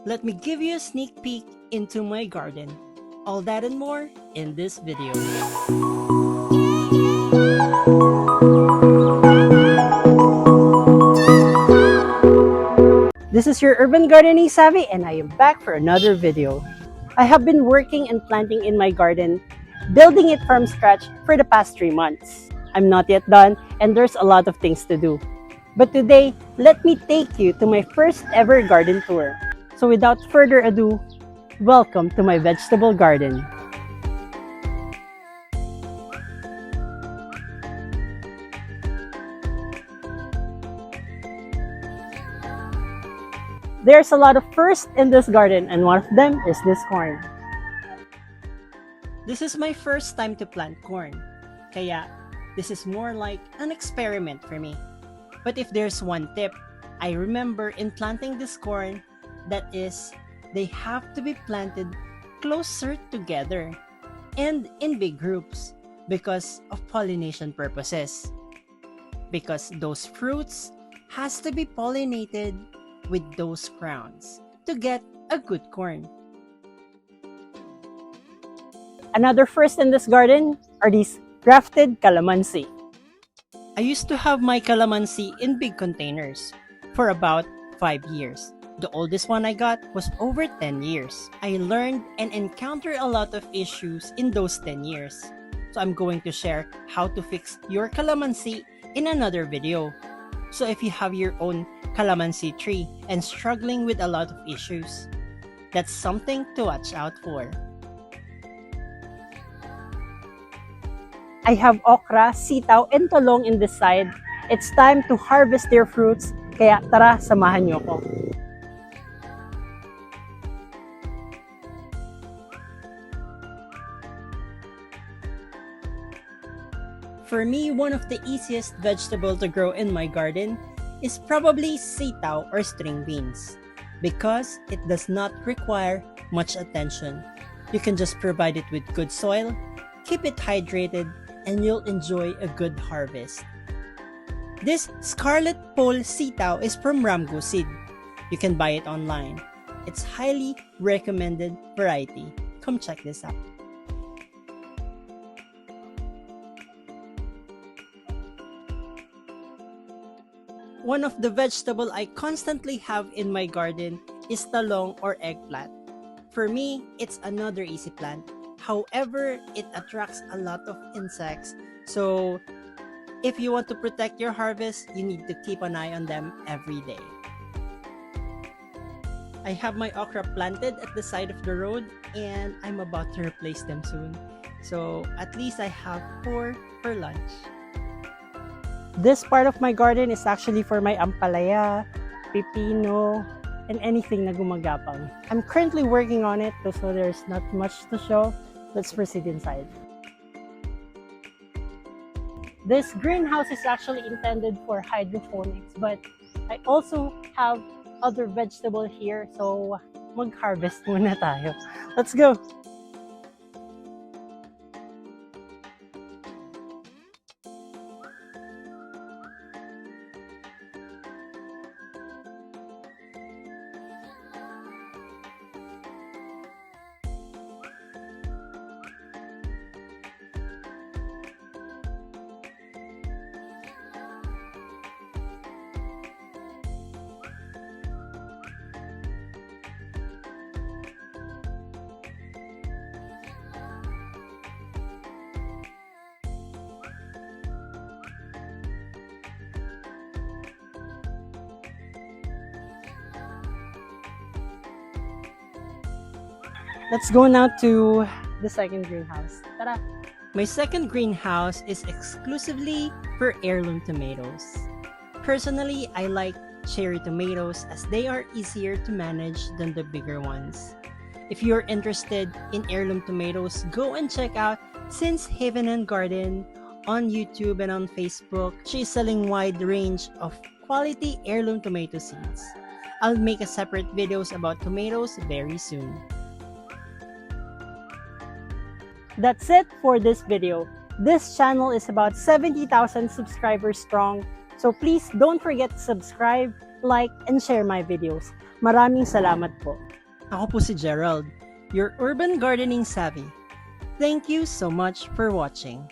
Let me give you a sneak peek into my garden. All that and more in this video. This is your Urban Gardening Savvy and I am back for another video. I have been working and planting in my garden, building it from scratch for the past 3 months. I'm not yet done and there's a lot of things to do. But today, let me take you to my first ever garden tour. So without further ado, welcome to my vegetable garden. There's a lot of firsts in this garden and one of them is this corn. This is my first time to plant corn, kaya this is more like an experiment for me. But if there's one tip, I remember in planting this corn, that is, they have to be planted closer together and in big groups because of pollination purposes. Because those fruits has to be pollinated with those crowns to get a good corn. Another first in this garden are these grafted calamansi. I used to have my calamansi in big containers for about 5 years. The oldest one I got was over 10 years. I learned and encountered a lot of issues in those 10 years. So I'm going to share how to fix your calamansi in another video. So if you have your own calamansi tree and struggling with a lot of issues, that's something to watch out for. I have okra, sitaw, and talong in this side. It's time to harvest their fruits, kaya tara, samahan niyo ko. For me, one of the easiest vegetable to grow in my garden is probably sitaw or string beans because it does not require much attention. You can just provide it with good soil, keep it hydrated, and you'll enjoy a good harvest. This scarlet pole sitaw is from Ramgo Seed. You can buy it online. It's highly recommended variety. Come check this out. One of the vegetable I constantly have in my garden is talong or eggplant. For me, it's another easy plant. However, it attracts a lot of insects. So, if you want to protect your harvest, you need to keep an eye on them every day. I have my okra planted at the side of the road and I'm about to replace them soon. So, at least I have 4 for lunch. This part of my garden is actually for my ampalaya, pipino, and anything na gumagapang. I'm currently working on it, so there's not much to show. Let's proceed inside. This greenhouse is actually intended for hydroponics, but I also have other vegetable here, so mag-harvest muna tayo. Let's go! Let's go now to the second greenhouse. Tara! My second greenhouse is exclusively for heirloom tomatoes. Personally, I like cherry tomatoes as they are easier to manage than the bigger ones. If you're interested in heirloom tomatoes, go and check out Since Haven and Garden on YouTube and on Facebook. She's selling wide range of quality heirloom tomato seeds. I'll make a separate videos about tomatoes very soon. That's it for this video. This channel is about 70,000 subscribers strong, so please don't forget to subscribe, like, and share my videos. Maraming salamat po. Ako po si Gerald, your urban gardening savvy. Thank you so much for watching.